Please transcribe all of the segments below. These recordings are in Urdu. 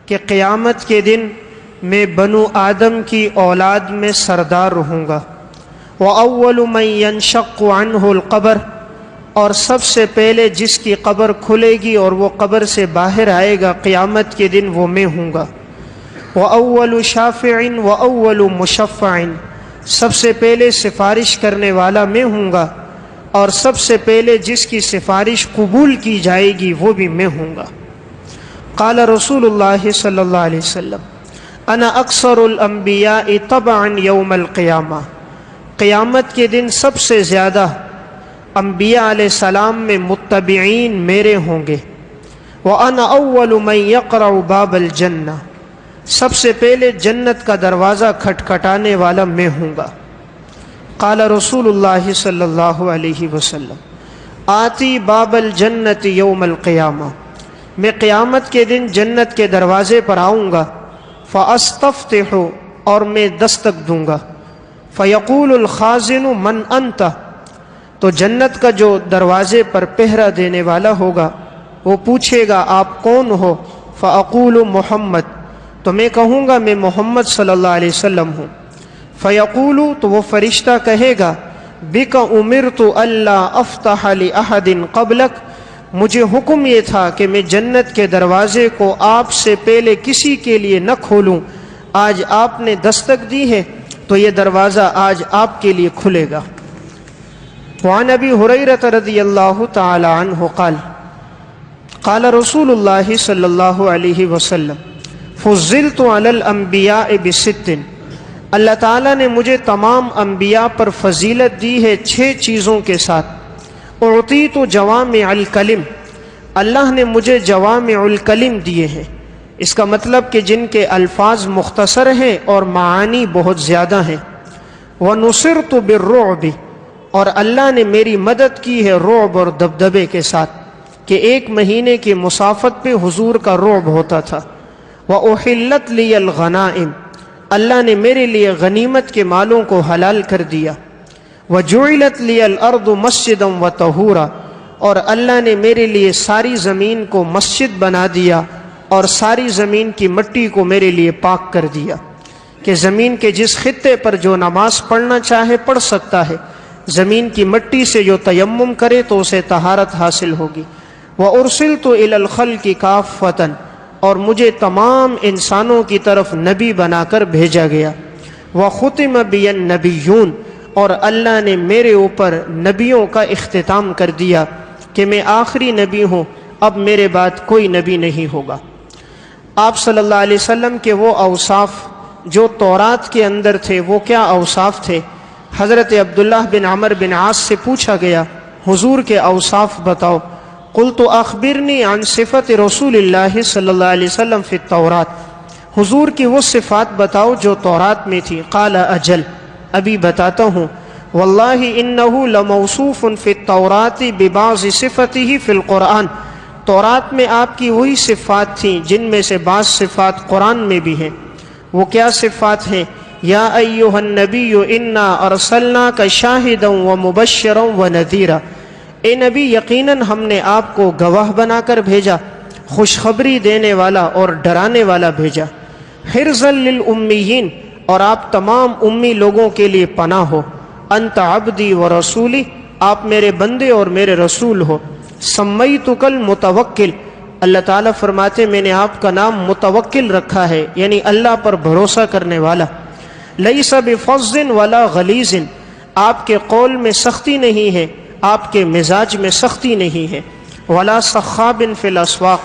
کہ قیامت کے دن میں بنو آدم کی اولاد میں سردار رہوں گا۔ وَأَوَّلُ مَن يَنشَقُّ عَنْهُ الْقَبْرُ، اور سب سے پہلے جس کی قبر کھلے گی اور وہ قبر سے باہر آئے گا قیامت کے دن، وہ میں ہوں گا۔ وَأَوَّلُ شَافِعٍ وَأَوَّلُ مُشَفَّعٍ، سب سے پہلے سفارش کرنے والا میں ہوں گا اور سب سے پہلے جس کی سفارش قبول کی جائے گی وہ بھی میں ہوں گا۔ قال رسول اللہ صلی اللہ علیہ وسلم انا اکثر الانبیاء طبعا یوم القیامہ، قیامت کے دن سب سے زیادہ انبیاء علیہ السلام میں متبعین میرے ہوں گے۔ وَأَنَا أَوَّلُ مَن يَقْرَعُ بَابَ الْجَنَّةِ، سب سے پہلے جنت کا دروازہ کھٹکھٹانے والا میں ہوں گا۔ قال رسول اللہ صلی اللہ علیہ وسلم آتی باب الجنت یوم القیامہ، میں قیامت کے دن جنت کے دروازے پر آؤں گا۔ فاستفتح، اور میں دستک دوں گا۔ فیقول الخازن من انت، تو جنت کا جو دروازے پر پہرا دینے والا ہوگا وہ پوچھے گا آپ کون ہو؟ فاقول محمد، تو میں کہوں گا میں محمد صلی اللہ علیہ وسلم ہوں۔ فیقول، تو وہ فرشتہ کہے گا بک امرت الا افتح لاحد قبلک، مجھے حکم یہ تھا کہ میں جنت کے دروازے کو آپ سے پہلے کسی کے لیے نہ کھولوں، آج آپ نے دستک دی ہے تو یہ دروازہ آج آپ کے لیے کھلے گا۔ وعن ابی ہریرہ رضی اللہ تعالی عنہ قال قال رسول اللہ صلی اللہ علیہ وسلم فضلت علی الانبیاء بست، اللہ تعالیٰ نے مجھے تمام انبیاء پر فضیلت دی ہے 6 چیزوں کے ساتھ۔ اعطیت جوامع الکلم، اللہ نے مجھے جوامع الکلم دیے ہیں، اس کا مطلب کہ جن کے الفاظ مختصر ہیں اور معانی بہت زیادہ ہیں۔ ونصرت بالرعب، اور اللہ نے میری مدد کی ہے رعب اور دبدبے کے ساتھ، کہ 1 مہینے کی مسافت پہ حضور کا رعب ہوتا تھا۔ وأحلت لی الغنائم، اللہ نے میرے لیے غنیمت کے مالوں کو حلال کر دیا۔ وجعلت لی الارض مسجدا وطہورا، اور اللہ نے میرے لیے ساری زمین کو مسجد بنا دیا اور ساری زمین کی مٹی کو میرے لیے پاک کر دیا، کہ زمین کے جس خطے پر جو نماز پڑھنا چاہے پڑھ سکتا ہے، زمین کی مٹی سے جو تیمم کرے تو اسے طہارت حاصل ہوگی۔ وَأُرْسِلْتُ إِلَى الْخَلْقِ كَافَّةً، اور مجھے تمام انسانوں کی طرف نبی بنا کر بھیجا گیا۔ وَخُتِمَ بِيَ النَّبِيُّونَ، اور اللہ نے میرے اوپر نبیوں کا اختتام کر دیا کہ میں آخری نبی ہوں، اب میرے بعد کوئی نبی نہیں ہوگا۔ آپ صلی اللہ علیہ وسلم کے وہ اوصاف جو تورات کے اندر تھے وہ کیا اوصاف تھے؟ حضرت عبداللہ بن عمر بن عاص سے پوچھا گیا حضور کے اوصاف بتاؤ۔ قلت اخبرنی عن صفت رسول اللہ صلی اللہ علیہ وسلم فی التورات، حضور کی وہ صفات بتاؤ جو تورات میں تھی۔ قال اجل، ابھی بتاتا ہوں۔ واللہ انہ لموصوف فی التورات ببعض صفته فی القرآن، تورات میں آپ کی وہی صفات تھیں جن میں سے بعض صفات قرآن میں بھی ہیں۔ وہ کیا صفات ہیں؟ یا ایہا النبی انا ارسلناک شاہدا ومبشرا ونذیرا، اے نبی یقیناً ہم نے آپ کو گواہ بنا کر بھیجا، خوشخبری دینے والا اور ڈرانے والا بھیجا۔ حرزا للامیین، اور آپ تمام امی لوگوں کے لیے پناہ ہو۔ انت عبدی ورسولی، آپ میرے بندے اور میرے رسول ہو۔ سمیتک المتوکل، اللہ تعالیٰ فرماتے میں نے آپ کا نام متوکل رکھا ہے، یعنی اللہ پر بھروسہ کرنے والا۔ لیس بفظ ولا غلیظ، آپ کے قول میں سختی نہیں ہے، آپ کے مزاج میں سختی نہیں ہے۔ ولا صخاب فی الاسواق،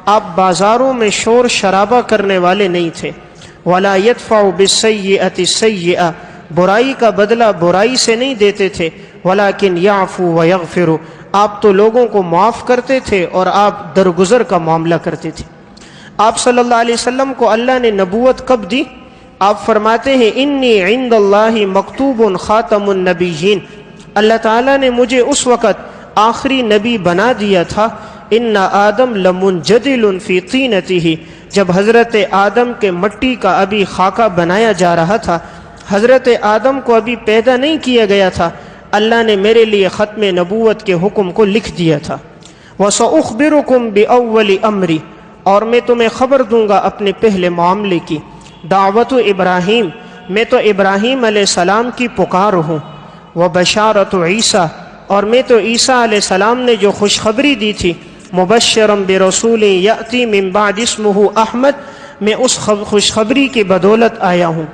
آپ بازاروں میں شور شرابہ کرنے والے نہیں تھے۔ ولا یدفع بالسیئۃ السیئۃ، برائی کا بدلہ برائی سے نہیں دیتے تھے۔ ولکن یعفو ویغفر، آپ تو لوگوں کو معاف کرتے تھے اور آپ درگزر کا معاملہ کرتے تھے۔ آپ صلی اللہ علیہ وسلم کو اللہ نے نبوت کب دی؟ آپ فرماتے ہیں انی عند اللہ مکتوب خاتم النبیین، اللہ تعالیٰ نے مجھے اس وقت آخری نبی بنا دیا تھا۔ ان آدم لمنجدل فی طینتہ، جب حضرت آدم کے مٹی کا ابھی خاکہ بنایا جا رہا تھا، حضرت آدم کو ابھی پیدا نہیں کیا گیا تھا، اللہ نے میرے لیے ختم نبوت کے حکم کو لکھ دیا تھا۔ وَسَأُخْبِرُكُمْ بِأَوَّلِ أَمْرِ، اور میں تمہیں خبر دوں گا اپنے پہلے معاملے کی۔ دعوت ابراہیم، میں تو ابراہیم علیہ السلام کی پکار ہوں۔ وبشارت عیسیٰ، اور میں تو عیسیٰ علیہ السلام نے جو خوشخبری دی تھی، مبشرا برسول یأتی من بعد اسمہ احمد، میں اس خوشخبری کی بدولت آیا ہوں۔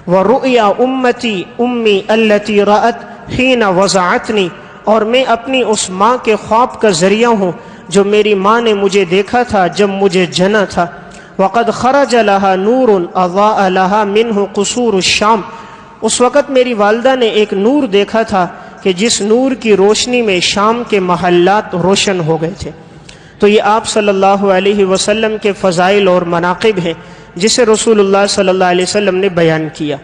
ورؤیا امتی امی التی رأت حین وضعتنی، اور میں اپنی اس ماں کے خواب کا ذریعہ ہوں جو میری ماں نے مجھے دیکھا تھا جب مجھے جنا تھا۔ وقد خرج لها نور اضاء لها منه قصور الشام، اس وقت میری والدہ نے ایک نور دیکھا تھا کہ جس نور کی روشنی میں شام کے محلات روشن ہو گئے تھے۔ تو یہ آپ صلی اللہ علیہ وسلم کے فضائل اور مناقب ہیں جسے رسول اللہ صلی اللہ علیہ وسلم نے بیان کیا۔